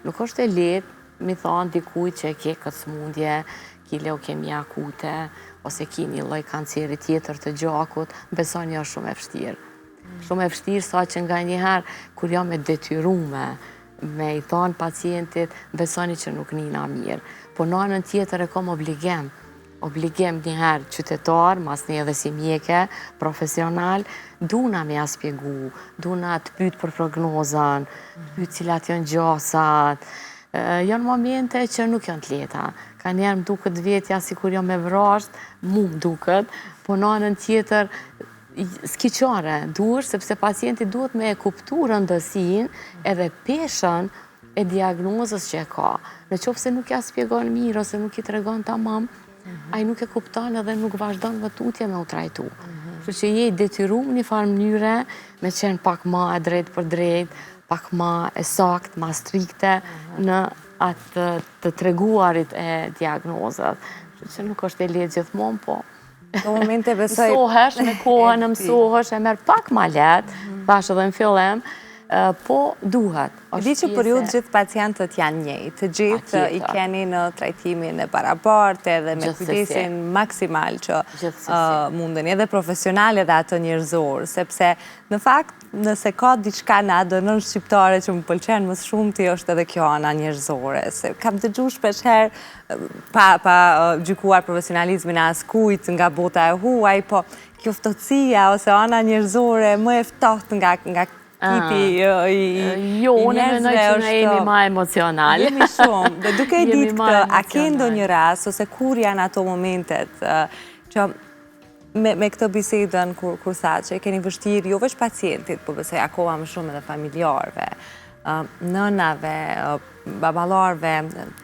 Nuk është e lehtë mi thonë dikujt që e ke këtë smundje, ki leukemia akute, ose ki një lloj kanceri tjetër të gjakut, besoni është shumë e vështirë. Shumë e vështirë sa që nga njëherë, kur jam e detyrume me i thonë pacientit, besoni që nuk nina mirë. Po në anën tjetër e kom obligim njëherë qytetar, mas një edhe si mjeke, profesional, duna me ja spjegu, duna të pyet për prognozën, pyet cilat janë gjasat. Janë momente që nuk janë të lehta. Ka njerë më duket vetja si kur jam me vrasht, mu më duket, po në anën tjetër s'ki qare, duhesh, sepse pacienti duhet me e kuptu rëndësin edhe peshën e diagnozës që e ka. Në qoftë se nuk ja spjegon mirë ose nuk i tregon tamam, ai nuk e kupton edhe nuk vazhdon më tutje me u trajtu. Kështu që je i detyruar në një farë mënyre me qenë pak më e drejtë për drejtë, pak më e saktë, më strikte në atë të treguarit e diagnozës. Kështu që nuk është e lehtë gjithmonë, po në momente besoj mësohesh me kohën, mësohesh, e merr pak më lehtë, thash edhe në fillim, po duhet. Di që për ju gjithë pacientët janë njëjtë, të gjithë i keni në trajtimin e barabartë edhe me kujdesin maksimal që munden, edhe profesional edhe atë njerëzor, sepse në fakt nëse ka diçka na dënon shqiptare që më pëlqen më shumë ti është edhe kjo ana njerëzore. Se kam dëgjuar shpeshherë pa gjykuar profesionalizmin e askujt nga bota e huaj, po kjo ftohtësia ose ana njerëzore më e ftohtë nga tipi i jo, unë mendoj që ne jemi ma emocional. Jemi shumë. Dhe duke i ditë këtë, a ke ndonjë rast ose kur janë ato momentet që me këtë bisedën kur thatë që e keni vështirë jo veç pacientit, po besoj akoma më shumë edhe familjarëve, nënave, baballarëve,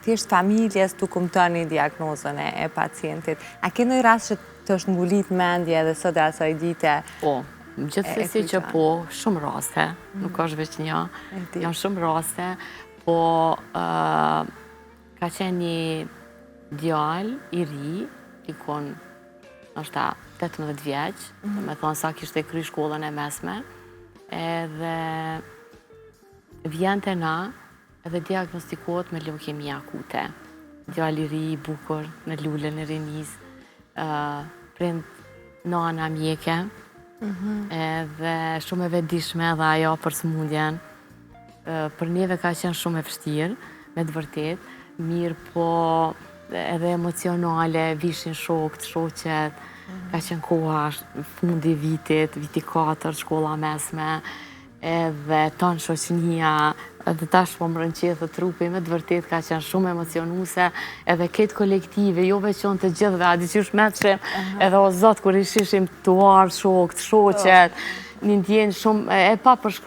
thjesht familjes tu kumtoni diagnozën e pacientit. A ke ndonjë rast që të është mbulit mendje edhe sot e asaj dite? Po. Gjithsesi që po, shumë raste, nuk është veç një, janë shumë raste, po ka qenë një djalë i ri, ikon është 18 vjeç, me thonë sa kishte kry shkollën e mesme, edhe vjen të na edhe diagnostikohet me leukemia akute. Djalë i ri, i bukur, në lullën e rinis, prind nana mjeke, edhe shumë e vetëdijshme edhe ajo për smundjen. Për neve ka qenë shumë e vështirë, me të vërtet, mirë po edhe emocionale, vishin shokët, shoqet, ka qenë koha fundi vitit, viti 4, shkolla mesme, edhe tonë shoqënia, edhe tash po më rënqethë trupi, me të vërtet ka qenë shumë emocionuse, edhe këtë kolektive, jo veçon të gjithve, a diqysh meqim, edhe o zotë, kur ishim tuar shokët, shoqet, një ndjenë shumë, e pa përshkruar.